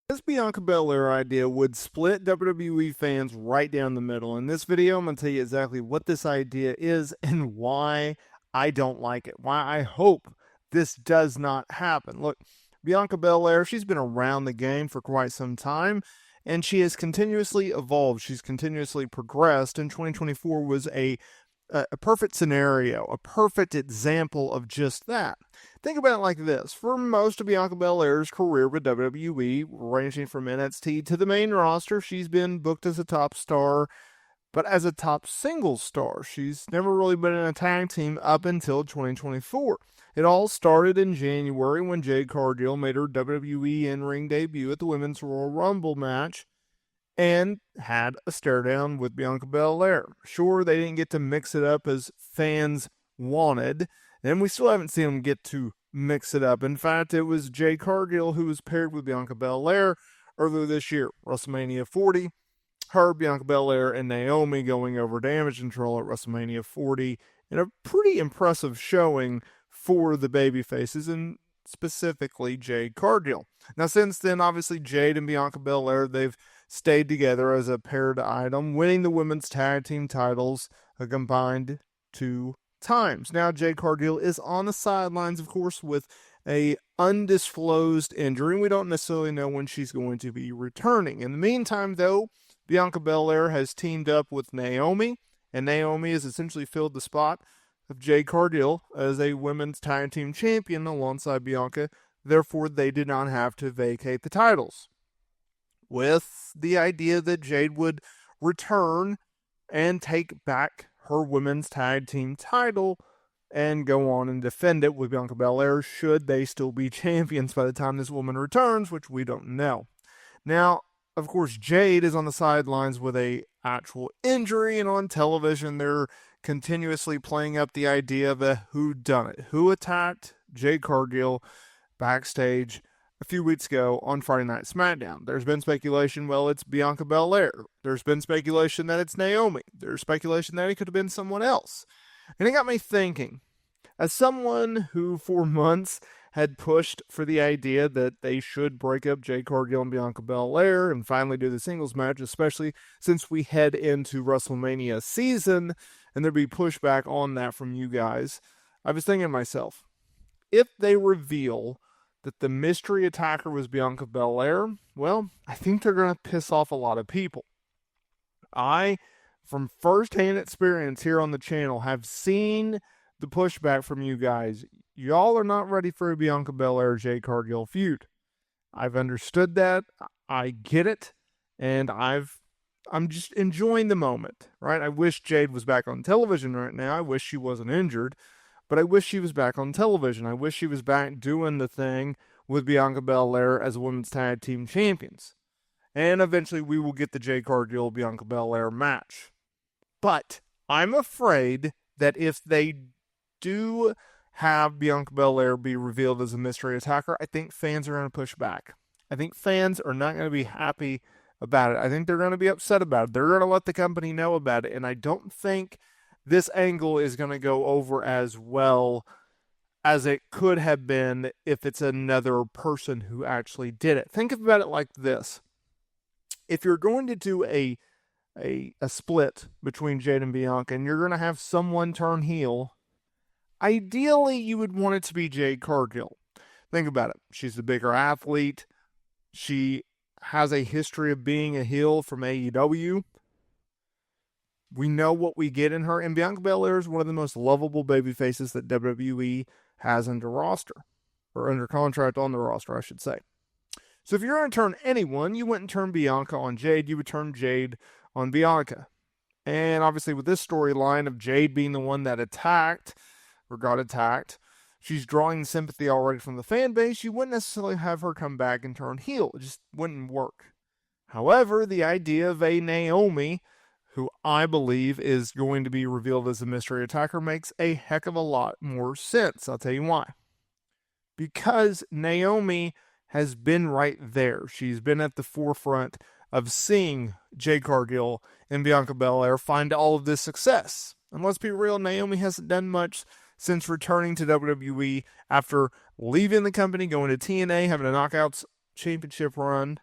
This Bianca Belair idea would split WWE fans right down the middle. In this video, I'm going to tell you exactly what this idea is and why I don't like it. Why I hope this does not happen. Look, Bianca Belair, she's been around the game for quite some time, and she has continuously evolved. She's continuously progressed, and 2024 was a perfect scenario, a perfect example of just that. Think about it like this. For most of Bianca Belair's career with WWE, ranging from NXT to the main roster, she's been booked as a top star, but as a top single star. She's never really been in a tag team up until 2024. It all started in January when Jade Cargill made her WWE in-ring debut at the Women's Royal Rumble match and had a stare down with Bianca Belair. Sure, they didn't get to mix it up as fans wanted, and we still haven't seen them get to mix it up. In fact, it was Jade Cargill who was paired with Bianca Belair earlier this year, WrestleMania 40. Her, Bianca Belair, and Naomi going over Damage Control at WrestleMania 40 in a pretty impressive showing for the babyfaces, and specifically Jade Cargill. Now, since then, obviously, Jade and Bianca Belair, they've stayed together as a paired item, winning the women's tag team titles a combined 2 times. Now, Jade Cargill is on the sidelines, of course, with a undisclosed injury, and we don't necessarily know when she's going to be returning. In the meantime, though, Bianca Belair has teamed up with Naomi, and Naomi has essentially filled the spot of Jade Cargill as a women's tag team champion alongside Bianca. Therefore, they did not have to vacate the titles, with the idea that Jade would return and take back her women's tag team title and go on and defend it with Bianca Belair should they still be champions by the time this woman returns, which we don't know. Now, of course, Jade is on the sidelines with a actual injury, and on television they're continuously playing up the idea of a whodunit. Who attacked Jade Cargill backstage a few weeks ago on Friday Night SmackDown? There's been speculation, well, it's Bianca Belair. There's been speculation that it's Naomi. There's speculation that it could have been someone else. And it got me thinking, as someone who for months had pushed for the idea that they should break up Jade Cargill and Bianca Belair and finally do the singles match, especially since we head into WrestleMania season and there'd be pushback on that from you guys, I was thinking to myself, if they reveal that the mystery attacker was Bianca Belair, well, I think they're going to piss off a lot of people. I, from first-hand experience here on the channel, have seen the pushback from you guys. Y'all are not ready for a Bianca Belair-Jade Cargill feud. I've understood that. I get it. And I'm just enjoying the moment, right? I wish Jade was back on television right now. I wish she wasn't injured. But I wish she was back on television. I wish she was back doing the thing with Bianca Belair as women's tag team champions. And eventually we will get the Jade Cargill-Bianca Belair match. But I'm afraid that if they do have Bianca Belair be revealed as a mystery attacker, I think fans are going to push back. I think fans are not going to be happy about it. I think they're going to be upset about it. They're going to let the company know about it. And I don't think this angle is going to go over as well as it could have been if it's another person who actually did it. Think about it like this. If you're going to do a split between Jade and Bianca and you're going to have someone turn heel, ideally you would want it to be Jade Cargill. Think about it. She's the bigger athlete. She has a history of being a heel from AEW. We know what we get in her, and Bianca Belair is one of the most lovable baby faces that WWE has under roster, or under contract on the roster, I should say. So if you're going to turn anyone, you wouldn't turn Bianca on Jade, you would turn Jade on Bianca. And obviously with this storyline of Jade being the one that attacked, or got attacked, she's drawing sympathy already from the fan base, you wouldn't necessarily have her come back and turn heel. It just wouldn't work. However, the idea of a Naomi, who I believe is going to be revealed as a mystery attacker, makes a heck of a lot more sense. I'll tell you why. Because Naomi has been right there. She's been at the forefront of seeing Jade Cargill and Bianca Belair find all of this success. And let's be real, Naomi hasn't done much since returning to WWE after leaving the company, going to TNA, having a Knockouts championship run,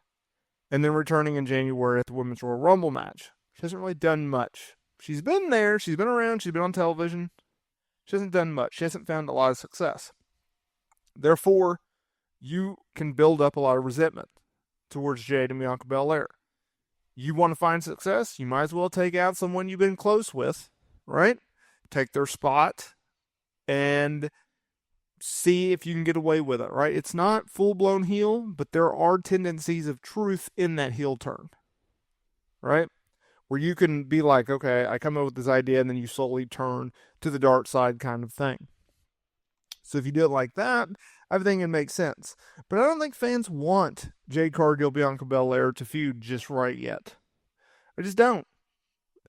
and then returning in January at the Women's Royal Rumble match. She hasn't really done much. She's been there, she's been around, she's been on television. She hasn't done much. She hasn't found a lot of success. Therefore, you can build up a lot of resentment towards Jade and Bianca Belair. You want to find success, you might as well take out someone you've been close with, right? Take their spot and see if you can get away with it, right? It's not full-blown heel, but there are tendencies of truth in that heel turn, right? Where you can be like, okay, I come up with this idea, and then you slowly turn to the dark side kind of thing. So if you do it like that, I think it makes sense. But I don't think fans want Jade Cargill, Bianca Belair to feud just right yet. I just don't.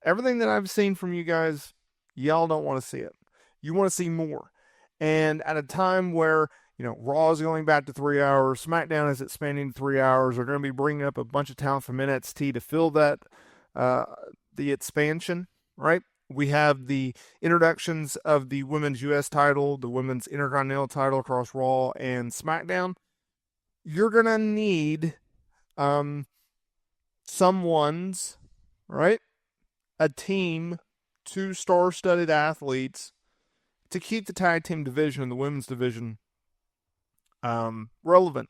Everything that I've seen from you guys, y'all don't want to see it. You want to see more. And at a time where, Raw is going back to 3 hours, SmackDown is expanding to 3 hours, they're going to be bringing up a bunch of talent from NXT to fill that, the expansion, right? We have the introductions of the women's U.S. title, the women's Intercontinental title across Raw and SmackDown. You're going to need someone's, right? A team, 2 star-studded athletes to keep the tag team division and the women's division relevant.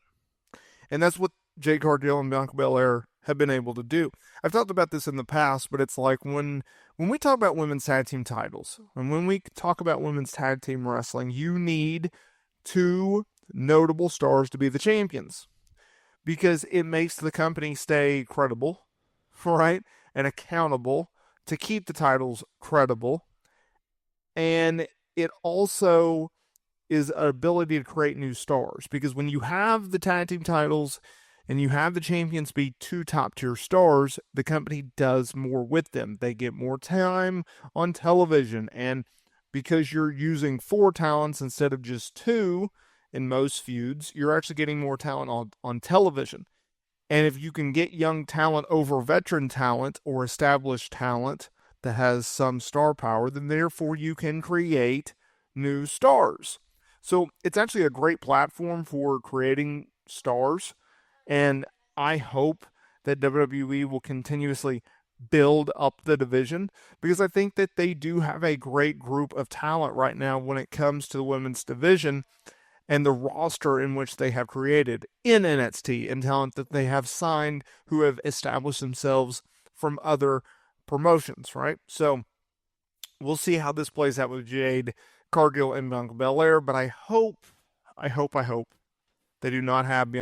And that's what Jade Cargill and Bianca Belair have been able to do. I've talked about this in the past, but it's like when we talk about women's tag team titles, and when we talk about women's tag team wrestling, you need 2 notable stars to be the champions, because it makes the company stay credible, right, and accountable to keep the titles credible, and it also is an ability to create new stars, because when you have the tag team titles and you have the champions be 2 top-tier stars, the company does more with them. They get more time on television, and because you're using 4 talents instead of just 2 in most feuds, you're actually getting more talent on television. And if you can get young talent over veteran talent or established talent that has some star power, then therefore you can create new stars. So it's actually a great platform for creating stars. And I hope that WWE will continuously build up the division, because I think that they do have a great group of talent right now when it comes to the women's division and the roster in which they have created in NXT, and talent that they have signed who have established themselves from other promotions, right? So we'll see how this plays out with Jade Cargill and Bianca Belair, but I hope they do not have